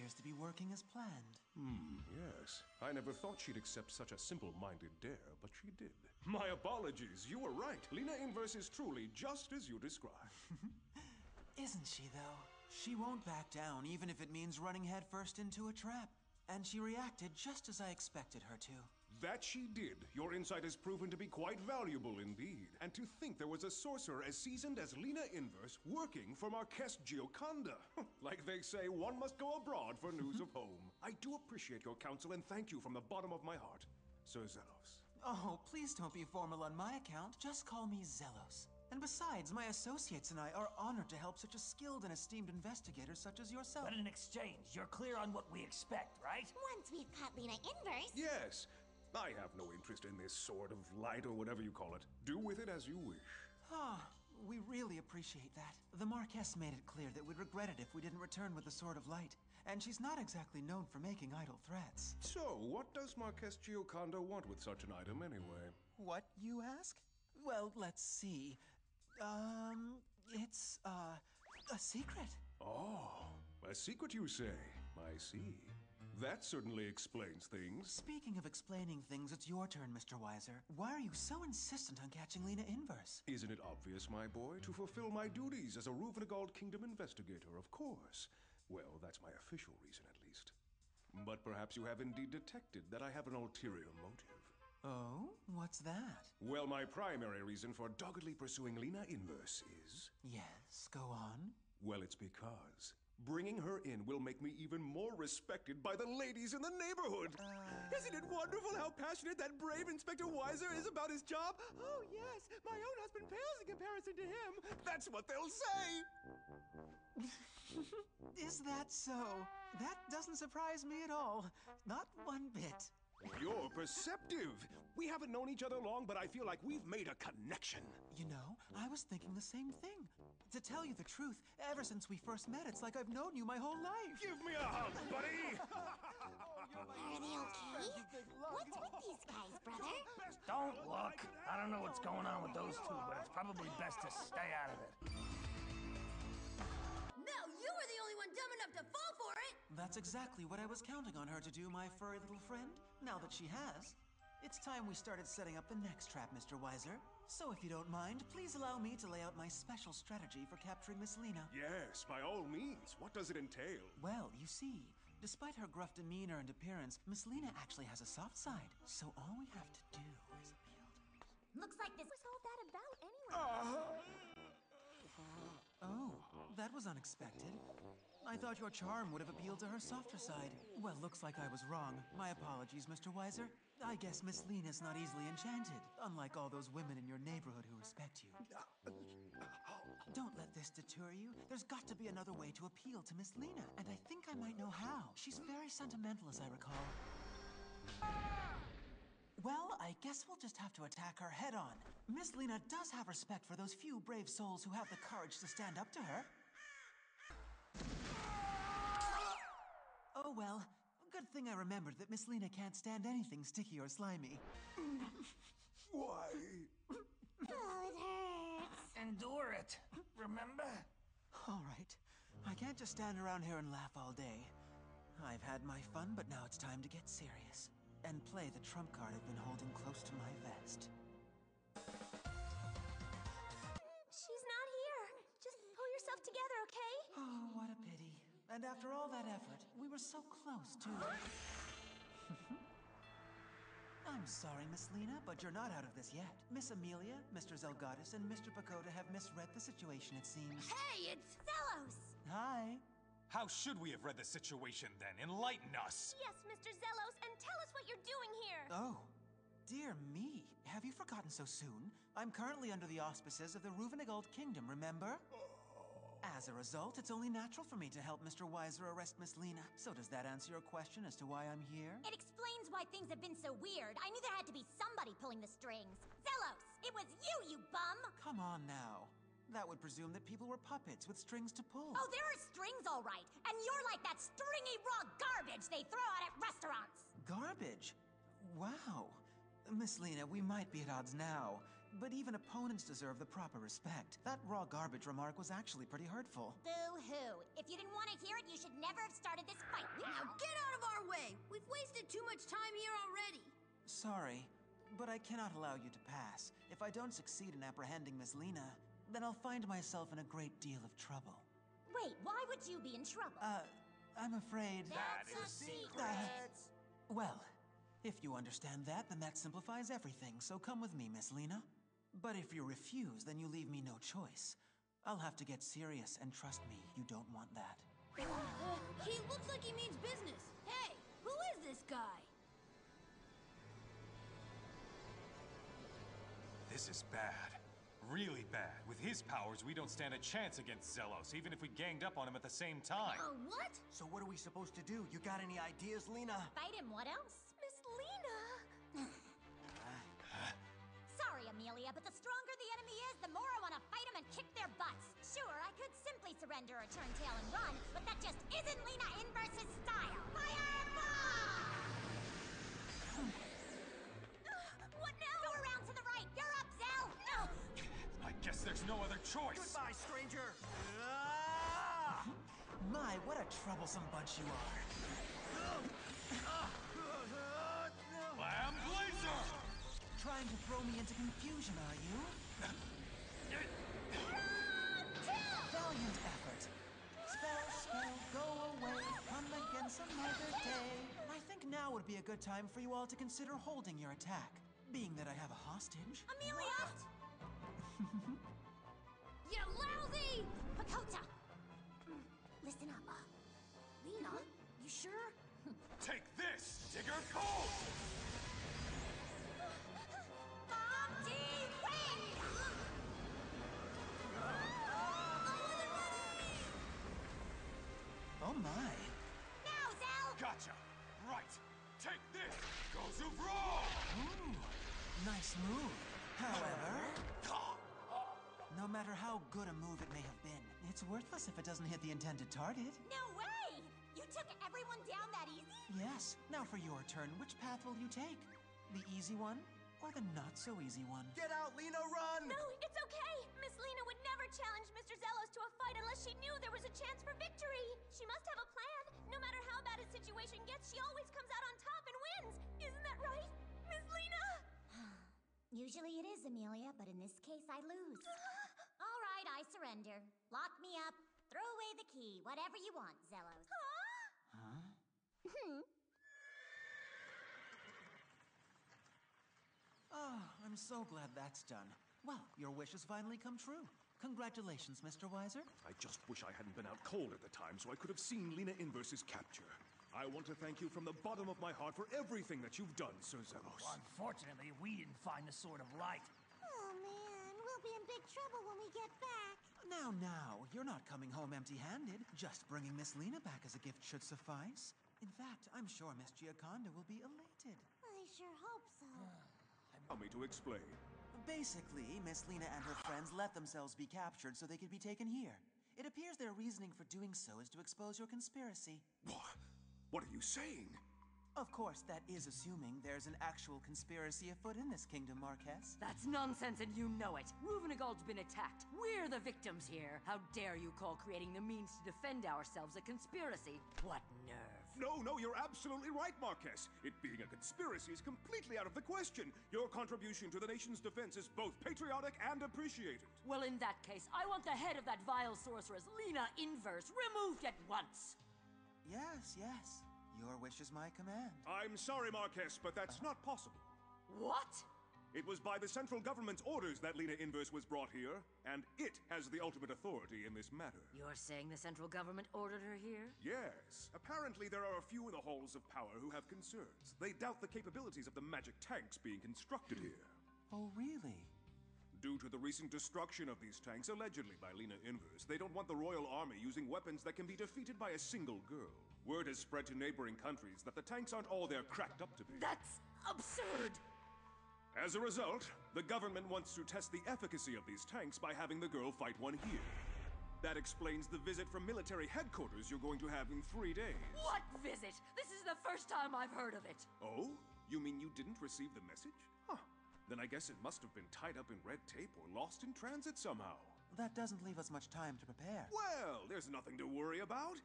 appears to be working as planned. Yes. I never thought she'd accept such a simple-minded dare, but she did. My apologies, you were right. Lina Inverse is truly just as you described. Isn't she, though? She won't back down, even if it means running headfirst into a trap. And she reacted just as I expected her to. That she did. Your insight has proven to be quite valuable indeed. And to think there was a sorcerer as seasoned as Lina Inverse working for Marquess Gioconda. Like they say, one must go abroad for news of home. I do appreciate your counsel and thank you from the bottom of my heart, Sir Xellos. Oh, please don't be formal on my account. Just call me Xellos. And besides, my associates and I are honored to help such a skilled and esteemed investigator such as yourself. But in exchange, you're clear on what we expect, right? Once we've caught Lina Inverse... Yes. I have no interest in this sword of light or whatever you call it. Do with it as you wish. We really appreciate that. The Marquess made it clear that we'd regret it if we didn't return with the Sword of Light. And she's not exactly known for making idle threats. So, what does Marquess Gioconda want with such an item anyway? What, you ask? Well, let's see. It's, a secret. Oh, a secret you say? I see. That certainly explains things. Speaking of explaining things, it's your turn, Mr. Weiser. Why are you so insistent on catching Lina Inverse? Isn't it obvious, my boy? To fulfill my duties as a Ruvnagald Kingdom investigator, of course. Well, that's my official reason, at least. But perhaps you have indeed detected that I have an ulterior motive. Oh? What's that? Well, my primary reason for doggedly pursuing Lina Inverse is... Yes, go on. Well, it's because bringing her in will make me even more respected by the ladies in the neighborhood. Isn't it wonderful how passionate that brave Inspector Weiser is about his job? Oh, yes, my own husband pales in comparison to him. That's what they'll say! Is that so? That doesn't surprise me at all. Not one bit. You're perceptive. We haven't known each other long, but I feel like we've made a connection. You know, I was thinking the same thing. To tell you the truth, ever since we first met, it's like I've known you my whole life. Give me a hug, buddy! Are they okay? What's with these guys, brother? Don't look. I don't know what's going on with those two, but it's probably best to stay out of it. No, you were the only one dumb enough to fall for it! That's exactly what I was counting on her to do, my furry little friend. Now that she has, it's time we started setting up the next trap, Mr. Weiser. So if you don't mind, please allow me to lay out my special strategy for capturing Miss Lina. Yes, by all means. What does it entail? Well, you see, despite her gruff demeanor and appearance, Miss Lina actually has a soft side. So all we have to do is appeal to her. Looks like this was all that about anyway. Oh, that was unexpected. I thought your charm would have appealed to her softer side. Well, looks like I was wrong. My apologies, Mr. Weiser. I guess Miss Lina's not easily enchanted, unlike all those women in your neighborhood who respect you. Don't let this deter you. There's got to be another way to appeal to Miss Lina, and I think I might know how. She's very sentimental, as I recall. Well, I guess we'll just have to attack her head-on. Miss Lina does have respect for those few brave souls who have the courage to stand up to her. Oh well, good thing I remembered that Miss Lina can't stand anything sticky or slimy. Why? Oh, it hurts. Endure it, remember? All right, I can't just stand around here and laugh all day. I've had my fun, but now it's time to get serious. And play the trump card I've been holding close to my vest. She's not here. Just pull yourself together, okay? Oh, what a pity. And after all that effort, we were so close, too. I'm sorry, Miss Lina, but you're not out of this yet. Miss Amelia, Mr. Zelgadis, and Mr. Pagoda have misread the situation, it seems. Hey, it's... Xellos! Hi. How should we have read the situation then? Enlighten us! Yes, Mr. Xellos, and tell us what you're doing here! Oh, dear me. Have you forgotten so soon? I'm currently under the auspices of the Ruvnagald Kingdom, remember? As a result, it's only natural for me to help Mr. Weiser arrest Miss Lina. So does that answer your question as to why I'm here? It explains why things have been so weird. I knew there had to be somebody pulling the strings. Xellos, it was you bum! Come on now. That would presume that people were puppets with strings to pull. Oh, there are strings, all right. And you're like that stringy raw garbage they throw out at restaurants. Garbage? Wow. Miss Lina, we might be at odds now, but even opponents deserve the proper respect. That raw garbage remark was actually pretty hurtful. Boo-hoo. If you didn't want to hear it, you should never have started this fight. Now get out of our way! We've wasted too much time here already! Sorry, but I cannot allow you to pass. If I don't succeed in apprehending Miss Lina, then I'll find myself in a great deal of trouble. Wait, why would you be in trouble? I'm afraid... That's a secret! Well, if you understand that, then that simplifies everything, so come with me, Miss Lina. But if you refuse, then you leave me no choice. I'll have to get serious, and trust me, you don't want that. He looks like he means business. Hey, who is this guy? This is bad. Really bad. With his powers, we don't stand a chance against Xellos, even if we ganged up on him at the same time. What? So what are we supposed to do? You got any ideas, Lina? Fight him, what else? Miss Lina! Sorry, Amelia, but the stronger the enemy is, the more I want to fight them and kick their butts. Sure, I could simply surrender or turn tail and run, but that just isn't Lina Inverse's style. Fireball! What now? Go around to the right. You're up, Zell. I guess there's no other choice. Goodbye, stranger! Ah! My, what a troublesome bunch you are. Lamb Blazer! Trying to throw me into confusion, are you? Valiant effort. Spell, go away. Come again some other day. I think now would be a good time for you all to consider holding your attack, being that I have a hostage. Amelia! You lousy! Pakota! Listen up. Lina, you sure? Take this, Digger Cold! Bomb D wing! Oh my. Now, Zell! Gotcha! Right! Take this, Gozuvro! Ooh, nice move. However, no matter how good a move it may have been, it's worthless if it doesn't hit the intended target. No way! You took everyone down that easy? Yes. Now for your turn, which path will you take? The easy one or the not-so-easy one? Get out, Lina, run! No, it's okay! Miss Lina would never challenge Mr. Xellos to a fight unless she knew there was a chance for victory! She must have a plan. No matter how bad a situation gets, she always comes out on top and wins! Isn't that right, Miss Lina? Usually it is, Amelia, but in this case I lose. All right, I surrender. Lock me up. Throw away the key. Whatever you want, Xellos. Oh, I'm so glad that's done. Well, your wish has finally come true. Congratulations, Mr. Weiser. I just wish I hadn't been out cold at the time so I could have seen Lina Inverse's capture. I want to thank you from the bottom of my heart for everything that you've done, Sir Xellos. Unfortunately, we didn't find the Sword of Light. Oh, man. We'll be in big trouble when we get back. Now, you're not coming home empty-handed. Just bringing Miss Lina back as a gift should suffice. In fact, I'm sure Miss Gioconda will be elated. I sure hope so. Allow me to explain. Basically, Miss Lina and her friends let themselves be captured so they could be taken here. It appears their reasoning for doing so is to expose your conspiracy. What? What are you saying? Of course, that is assuming there's an actual conspiracy afoot in this kingdom, Marquess. That's nonsense and you know it. Ruvenigold's been attacked. We're the victims here. How dare you call creating the means to defend ourselves a conspiracy? What nerve. No, you're absolutely right, Marquess. It being a conspiracy is completely out of the question. Your contribution to the nation's defense is both patriotic and appreciated. Well, in that case, I want the head of that vile sorceress, Lina Inverse, removed at once. Yes. Your wish is my command. I'm sorry, Marquess, but that's not possible. What? It was by the central government's orders that Lina Inverse was brought here, and it has the ultimate authority in this matter. You're saying the central government ordered her here? Yes. Apparently there are a few in the halls of power who have concerns. They doubt the capabilities of the magic tanks being constructed here. Oh, really? Due to the recent destruction of these tanks, allegedly by Lina Inverse, they don't want the royal army using weapons that can be defeated by a single girl. Word has spread to neighboring countries that the tanks aren't all they're cracked up to be. That's absurd! As a result, the government wants to test the efficacy of these tanks by having the girl fight one here. That explains the visit from military headquarters you're going to have in 3 days. What visit? This is the first time I've heard of it. Oh? You mean you didn't receive the message? Huh. Then I guess it must have been tied up in red tape or lost in transit somehow. That doesn't leave us much time to prepare. Well, there's nothing to worry about.